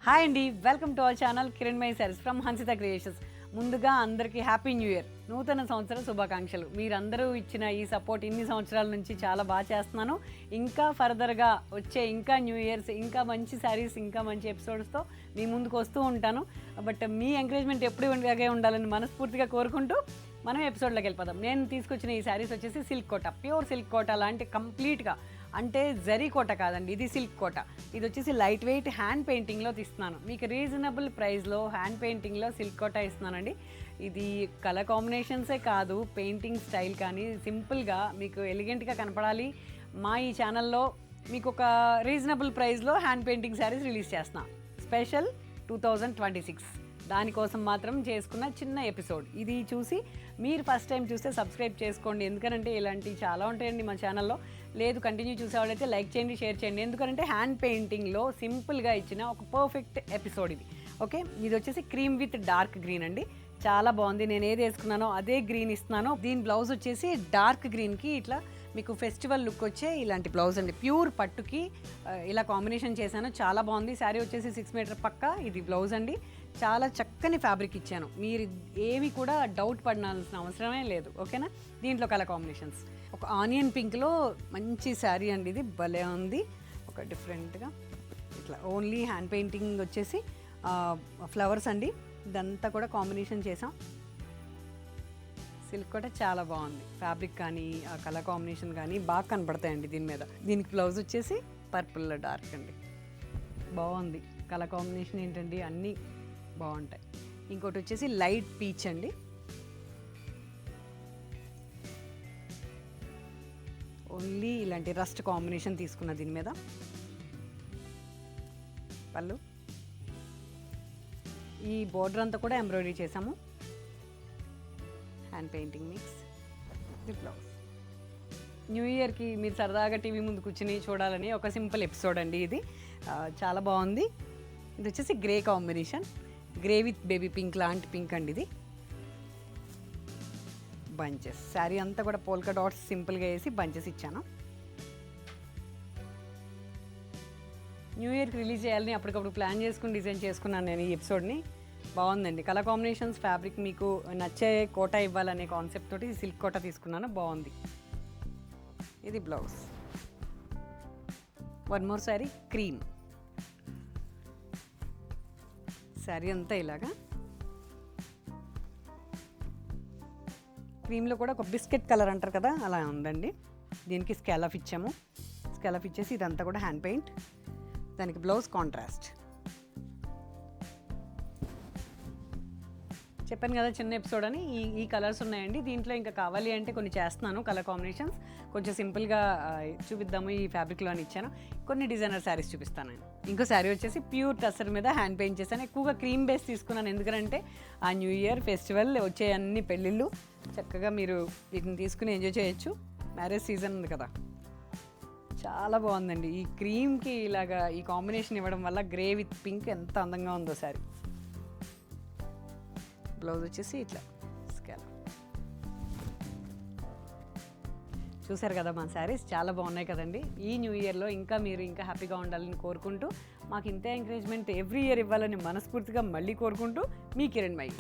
Hi అండి, welcome to our channel Kiranmayi saris from Hansitha creations. ముందుగా అందరికీ హ్యాపీ న్యూ ఇయర్, నూతన సంవత్సర శుభాకాంక్షలు. మీరందరూ ఇచ్చిన ఈ సపోర్ట్ ఇన్ని సంవత్సరాల నుంచి చాలా బాగా చేస్తున్నాను. ఇంకా ఫర్దర్గా వచ్చే ఇంకా న్యూ ఇయర్స్, ఇంకా మంచి శారీస్, ఇంకా మంచి ఎపిసోడ్స్తో మీ ముందుకు వస్తూ ఉంటాను. బట్ మీ ఎంకరేజ్మెంట్ ఎప్పుడు ఇలాగే ఉండాలని మనస్ఫూర్తిగా కోరుకుంటూ మనం ఎపిసోడ్లోకి వెళ్ళిపోదాం. నేను తీసుకొచ్చిన ఈ శారీస్ వచ్చేసి సిల్క్ కోట, ప్యూర్ సిల్క్ కోట లాంటి కంప్లీట్గా, అంటే జరీ కోట కాదండి, ఇది సిల్క్ కోట. ఇది వచ్చేసి లైట్ వెయిట్ హ్యాండ్ పెయింటింగ్లో తీస్తున్నాను. మీకు రీజనబుల్ ప్రైస్లో హ్యాండ్ పెయింటింగ్లో సిల్క్ కోట ఇస్తున్నానండి. ఇది కలర్ కాంబినేషన్సే కాదు, పెయింటింగ్ స్టైల్ కానీ సింపుల్గా మీకు ఎలిగెంట్గా కనపడాలి. మా ఈ ఛానల్లో మీకు ఒక రీజనబుల్ ప్రైస్లో హ్యాండ్ పెయింటింగ్ శారీస్ రిలీజ్ చేస్తున్నాను. స్పెషల్ 2026 దానికోసం మాత్రం చేసుకున్న చిన్న ఎపిసోడ్. ఇది చూసి మీరు ఫస్ట్ టైం చూస్తే సబ్స్క్రైబ్ చేసుకోండి, ఎందుకంటే ఇలాంటివి చాలా ఉంటాయండి మా ఛానల్లో. లేదు కంటిన్యూ చూసేవాళ్ళైతే లైక్ చేయండి, షేర్ చేయండి, ఎందుకంటే హ్యాండ్ పెయింటింగ్లో సింపుల్గా ఇచ్చిన ఒక పర్ఫెక్ట్ ఎపిసోడ్ ఇది. ఓకే, ఇది వచ్చేసి క్రీమ్ విత్ డార్క్ గ్రీన్ అండి, చాలా బాగుంది. నేను ఏది వేసుకున్నానో అదే గ్రీన్ ఇస్తున్నాను. దీని బ్లౌజ్ వచ్చేసి డార్క్ గ్రీన్కి ఇట్లా మీకు ఫెస్టివల్ లుక్ వచ్చే ఇలాంటి బ్లౌజ్ అండి. ప్యూర్ పట్టుకి ఇలా కాంబినేషన్ చేశాను, చాలా బాగుంది. శారీ వచ్చేసి 6 మీటర్ పక్కా ఇది బ్లౌజ్ అండి. చాలా చక్కని ఫ్యాబ్రిక్ ఇచ్చాను, మీరు ఏమి కూడా డౌట్ పడాల్సిన అవసరమే లేదు. ఓకేనా, దీంట్లో కలర్ కాంబినేషన్స్ ఒక ఆనియన్ పింక్లో మంచి శారీ అండి, ఇది భలే ఉంది. ఒక డిఫరెంట్గా ఇట్లా ఓన్లీ హ్యాండ్ పెయింటింగ్ వచ్చేసి ఫ్లవర్స్ అండి, ఇదంతా కూడా కాంబినేషన్ చేసాం. సిల్క్ కూడా చాలా బాగుంది, ఫ్యాబ్రిక్ కానీ ఆ కలర్ కాంబినేషన్ కానీ బాగా కనపడతాయండి దీని మీద. దీనికి బ్లౌజ్ వచ్చేసి పర్పుల్లో డార్క్ అండి, బాగుంది. కలర్ కాంబినేషన్ ఏంటండి, అన్నీ బాగుంటాయి. ఇంకోటి వచ్చేసి లైట్ పీచ్ అండి, ఓన్లీ ఇలాంటి రస్ట్ కాంబినేషన్ తీసుకున్న దీని మీద. పళ్ళు, ఈ బోర్డర్ అంతా కూడా ఎంబ్రాయిడరీ చేసాము, hand painting mix. The blouse. New ఇయర్కి మీరు సరదాగా టీవీ ముందు కూర్చుని చూడాలని ఒక సింపుల్ ఎపిసోడ్ అండి ఇది, చాలా బాగుంది. ఇది వచ్చేసి grey combination, grey with baby pink లాంటి పింక్ అండి ఇది. బంచెస్, శారీ అంతా కూడా పోల్కా డాట్స్ సింపుల్గా వేసి బంచెస్ ఇచ్చాను. న్యూ ఇయర్కి రిలీజ్ చేయాలని అప్పటికప్పుడు ప్లాన్ చేసుకుని డిజైన్ చేసుకున్నాను నేను ఈ ఎపిసోడ్ని. బాగుందండి, కలర్ కాంబినేషన్స్, ఫ్యాబ్రిక్ మీకు నచ్చే కోట ఇవ్వాలనే కాన్సెప్ట్ తోటి సిల్క్ కోట తీసుకున్నాను, బాగుంది. ఇది blouse. One more sari cream, sari అంతా ఇలాగా క్రీమ్లో కూడా ఒక బిస్కెట్ కలర్ అంటారు కదా, అలా ఉందండి. దీనికి స్కాలఫ్ ఇచ్చాము, స్కాలఫ్ ఇచ్చేసి ఇదంతా కూడా హ్యాండ్ పెయింట్, దానికి బ్లౌజ్ కాంట్రాస్ట్. చెప్పాను కదా చిన్న ఎపిసోడ్ అని. ఈ కలర్స్ ఉన్నాయండి దీంట్లో, ఇంకా కావాలి అంటే కొన్ని చేస్తున్నాను కలర్ కాంబినేషన్స్. కొంచెం సింపుల్గా చూపిద్దాము ఈ ఫ్యాబ్రిక్లో అని ఇచ్చాను. కొన్ని డిజైనర్ శారీస్ చూపిస్తాను నేను. ఇంకో శారీ వచ్చేసి ప్యూర్ టస్సర్ మీద హ్యాండ్ పెయింట్ చేశాను. ఎక్కువగా క్రీమ్ బేస్ తీసుకున్నాను, ఎందుకంటే ఆ న్యూ ఇయర్ ఫెస్టివల్ వచ్చే అన్ని పెళ్ళిళ్ళు చక్కగా మీరు వీటిని తీసుకుని ఎంజాయ్ చేయొచ్చు. మ్యారేజ్ సీజన్ ఉంది కదా, చాలా బాగుందండి. ఈ క్రీమ్కి ఇలాగా ఈ కాంబినేషన్ ఇవ్వడం వల్ల గ్రే విత్ పింక్ ఎంత అందంగా ఉందో శారీ. బ్లౌజ్ వచ్చేసి ఇట్లా స్కాలప్. చూసారు కదా మా శారీస్, చాలా బాగున్నాయి కదండి. ఈ న్యూ ఇయర్లో ఇంకా మీరు ఇంకా హ్యాపీగా ఉండాలని కోరుకుంటూ, మాకు ఇంతే ఎంకరేజ్మెంట్ ఎవ్రీ ఇయర్ ఇవ్వాలని మనస్ఫూర్తిగా మళ్ళీ కోరుకుంటూ, మీ కిరణ్మయి.